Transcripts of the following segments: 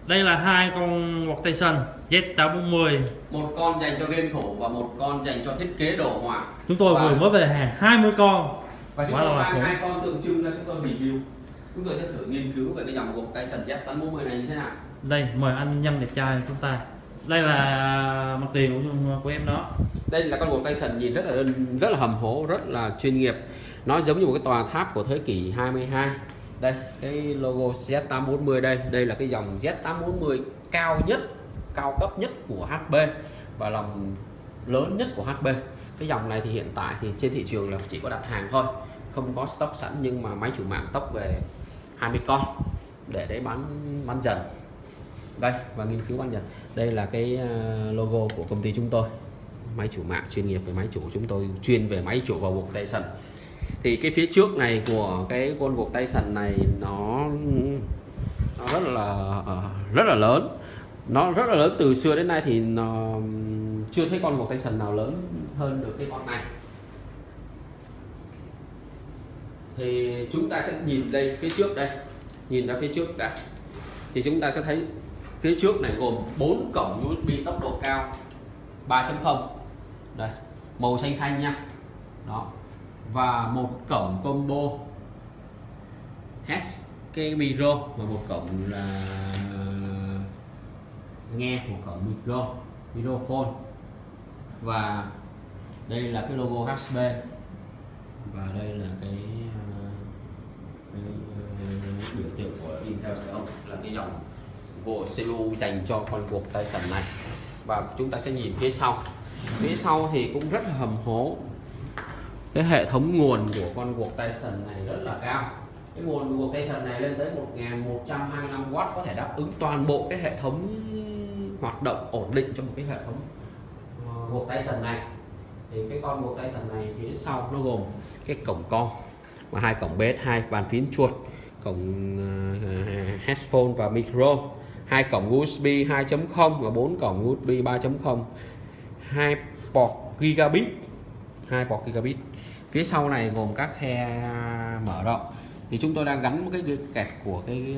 Đây là hai con workstation Z840. Một con dành cho game thủ và một con dành cho thiết kế đồ họa. Chúng tôi vừa mới về hàng 20 con. Và chúng tôi mang hai con tượng trưng ra chúng tôi review. Chúng tôi sẽ thử nghiên cứu về cái dòng workstation Z840 này như thế nào. Đây, mời anh nhân đẹp trai của chúng ta. Đây là mặt tiền của em đó. Đây là con workstation nhìn rất là hầm hố, rất là chuyên nghiệp. Nó giống như một cái tòa tháp của thế kỷ 22. Đây, cái logo Z840 đây. Đây là cái dòng Z840 cao nhất, cao cấp nhất của HP và lòng lớn nhất của HP. Cái dòng này thì hiện tại thì trên thị trường là chỉ có đặt hàng thôi, không có stock sẵn, nhưng mà máy chủ mạng stock về 20 con để bán dần. Đây, và nghiên cứu bán dần. Đây là cái logo của công ty chúng tôi, máy chủ mạng chuyên nghiệp về máy chủ. Chúng tôi chuyên về máy chủ và workstation. Thì cái phía trước này của cái con workstation này nó rất là lớn. Nó rất là lớn, từ xưa đến nay thì nó chưa thấy con workstation nào lớn hơn được cái con này. Thì chúng ta sẽ nhìn đây phía trước đây, nhìn ra phía trước đã, thì chúng ta sẽ thấy phía trước này gồm 4 cổng USB tốc độ cao 3.0 đây, màu xanh xanh nha, đó, và một cổng combo has cái micro, và một cổng là nghe, một cổng microphone, và đây là cái logo HP, và đây là cái biểu tượng của Intel Xeon, là cái dòng bộ CPU dành cho con workstation này. Và chúng ta sẽ nhìn phía sau. Phía sau thì cũng rất là hầm hố. Cái hệ thống nguồn của con workstation này rất là cao. Cái nguồn workstation này lên tới 1125W, có thể đáp ứng toàn bộ cái hệ thống hoạt động ổn định cho một cái hệ thống workstation này. Thì cái con workstation này phía sau nó gồm cái cổng con và hai cổng PS2, bàn phím chuột, cổng headphone và micro, hai cổng USB 2.0 và 4 cổng USB 3.0, hai port gigabit, Phía sau này gồm các khe mở rộng. Thì chúng tôi đang gắn một cái card của cái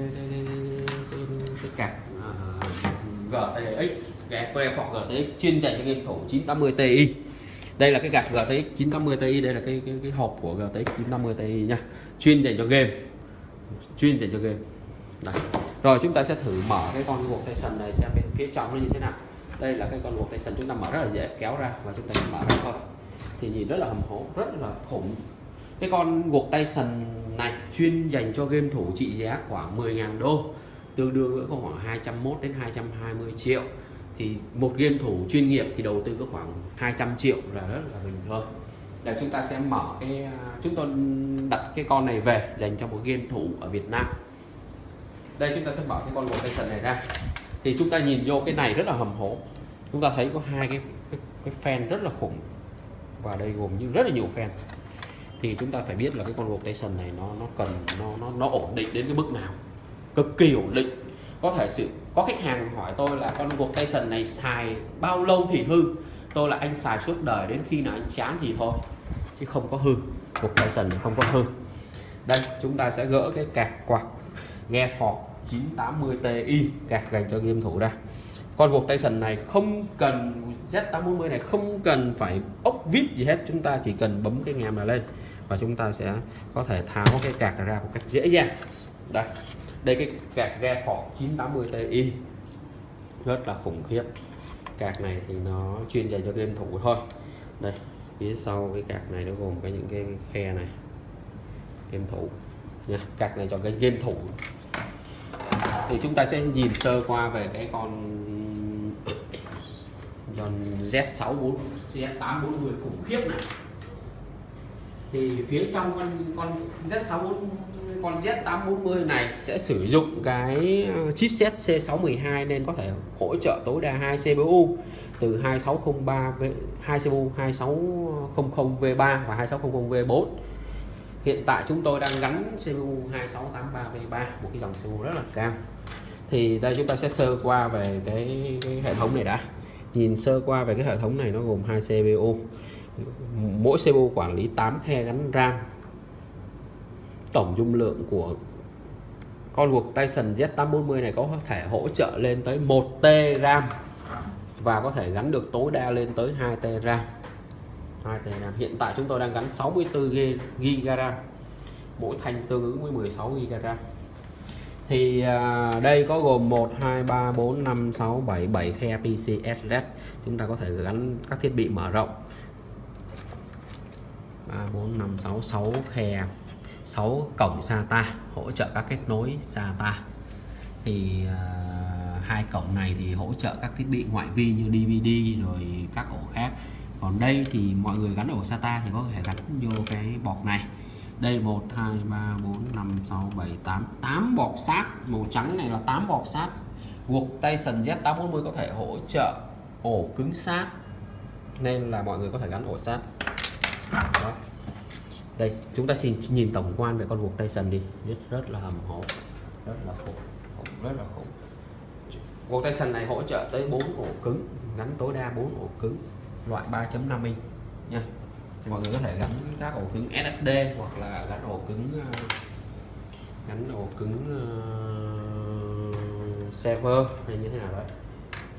card GTX, cái Port GTX chuyên dành cho game thủ 980 Ti. Đây là cái card GTX 980 Ti, đây là cái hộp của GTX 980 Ti nha, chuyên dành cho game, Đây. Rồi chúng ta sẽ thử mở cái con workstation này xem bên phía trong nó như thế nào. Đây là cái con workstation, chúng ta mở rất là dễ, kéo ra và chúng ta mở ra thôi. Thì nhìn rất là hầm hố, rất là khủng. Cái con workstation này chuyên dành cho game thủ, trị giá khoảng 10.000 đô, tương đương với khoảng 201 đến 220 triệu. Thì một game thủ chuyên nghiệp thì đầu tư có khoảng 200 triệu là rất là bình thường. Để chúng ta sẽ mở cái, chúng tôi đặt cái con này về dành cho một game thủ ở Việt Nam. Đây, chúng ta sẽ mở cái con workstation này ra. Thì chúng ta nhìn vô cái này rất là hầm hố. Chúng ta thấy có hai cái fan rất là khủng, và đây gồm như rất là nhiều fan. Thì chúng ta phải biết là cái con workstation này nó ổn định đến cái mức nào, cực kỳ ổn định. Có khách hàng hỏi tôi là con workstation này xài bao lâu thì hư. Tôi là anh xài suốt đời, đến khi nào anh chán thì thôi, chứ không có hư. Workstation này không có hư. Đây, chúng ta sẽ gỡ cái card quạt GeForce 980 Ti, card dành cho game thủ ra. Con workstation này không cần, Z840 này không cần phải ốc vít gì hết, chúng ta chỉ cần bấm cái ngàm này lên và chúng ta sẽ có thể tháo cái card này ra một cách dễ dàng. Đây cái card GeForce 980 Ti rất là khủng khiếp. Card này thì nó chuyên dành cho game thủ thôi. Đây, phía sau cái card này nó gồm những cái khe này, game thủ nha. Card này cho cái game thủ. Thì chúng ta sẽ nhìn sơ qua về cái con Z840 khủng khiếp này. Thì phía trong con Z840 này sẽ sử dụng cái chipset C612, nên có thể hỗ trợ tối đa 2 CPU từ 2 CPU 2600V3 và 2600V4. Hiện tại chúng tôi đang gắn CPU 2683V3, một cái dòng CPU rất là cao. Thì đây chúng ta sẽ sơ qua về cái hệ thống này đã. Nhìn sơ qua về cái hệ thống này, nó gồm 2 CPU. Mỗi CPU quản lý 8 khe gắn RAM. Tổng dung lượng của Con guộc Tyson Z840 này có thể hỗ trợ lên tới 1T RAM và có thể gắn được tối đa lên tới 2T RAM. 2T RAM. Hiện tại chúng tôi đang gắn 64GB RAM, mỗi thanh tương ứng với 16GB RAM. Thì đây có gồm 1, 2, 3, 4, 5, 6, 7, 7 khe PCSLED. Chúng ta có thể gắn các thiết bị mở rộng 3, 4, 5, 6, 6 khe, 6 cổng SATA hỗ trợ các kết nối SATA. Thì hai cổng này thì hỗ trợ các thiết bị ngoại vi như DVD rồi các ổ khác. Còn đây thì mọi người gắn ổ SATA thì có thể gắn vô cái bọt này. Đây 1, 2, 3, 4, 5, 6, 7, 8 bọt sát màu trắng này là 8 bọt sát. Guộc Tyson Z840 có thể hỗ trợ ổ cứng sát, nên là mọi người có thể gắn ổ sát. Đó. Đây chúng ta xin nhìn tổng quan về con guộc Tyson đi, rất là hầm hố, rất là khổ, rất là khổ. Guộc Tyson này hỗ trợ tới 4 ổ cứng, gắn tối đa 4 ổ cứng loại 3.5 inch nha. Mọi người có thể gắn các ổ cứng SSD hoặc là gắn ổ cứng server hay như thế nào đấy.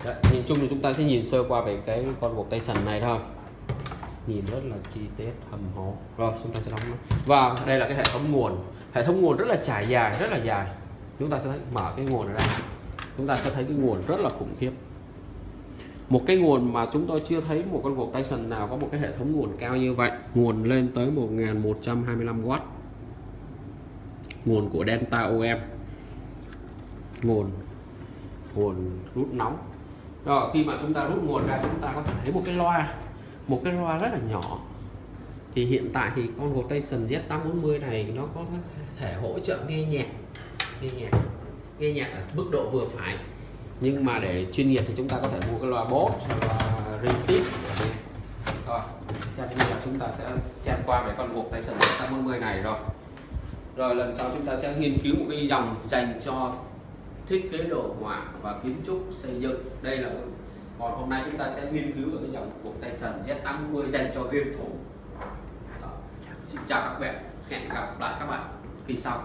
Đấy, nhìn chung thì chúng ta sẽ nhìn sơ qua về cái con guộc Tyson này thôi, nhìn rất là chi tiết hầm hố. Rồi chúng ta sẽ đóng nó. Và đây là cái hệ thống nguồn rất là trải dài, rất là dài. Chúng ta sẽ thấy, mở cái nguồn ở đây, chúng ta sẽ thấy cái nguồn rất là khủng khiếp. Một cái nguồn mà chúng tôi chưa thấy một con guộc Tyson nào có một cái hệ thống nguồn cao như vậy. Nguồn lên tới 1125W, nguồn của Delta OM, nguồn rút nóng. Rồi khi mà chúng ta rút nguồn ra, chúng ta có thể thấy một cái loa rất là nhỏ. Thì hiện tại thì con guộc Tyson Z840 này nó có thể hỗ trợ nghe nhạc ở mức độ vừa phải. Nhưng mà để chuyên nghiệp thì chúng ta có thể mua cái loa Bose hoặc là Ringtip. Rồi, xem như là chúng ta sẽ xem qua về con guộc Tyson Z840 này rồi. Rồi lần sau chúng ta sẽ nghiên cứu một cái dòng dành cho thiết kế đồ họa và kiến trúc xây dựng. Đây là còn hôm nay chúng ta sẽ nghiên cứu về cái dòng guộc Tyson Z840 dành cho game thủ. Đó. Xin chào các bạn, hẹn gặp lại các bạn kỳ sau.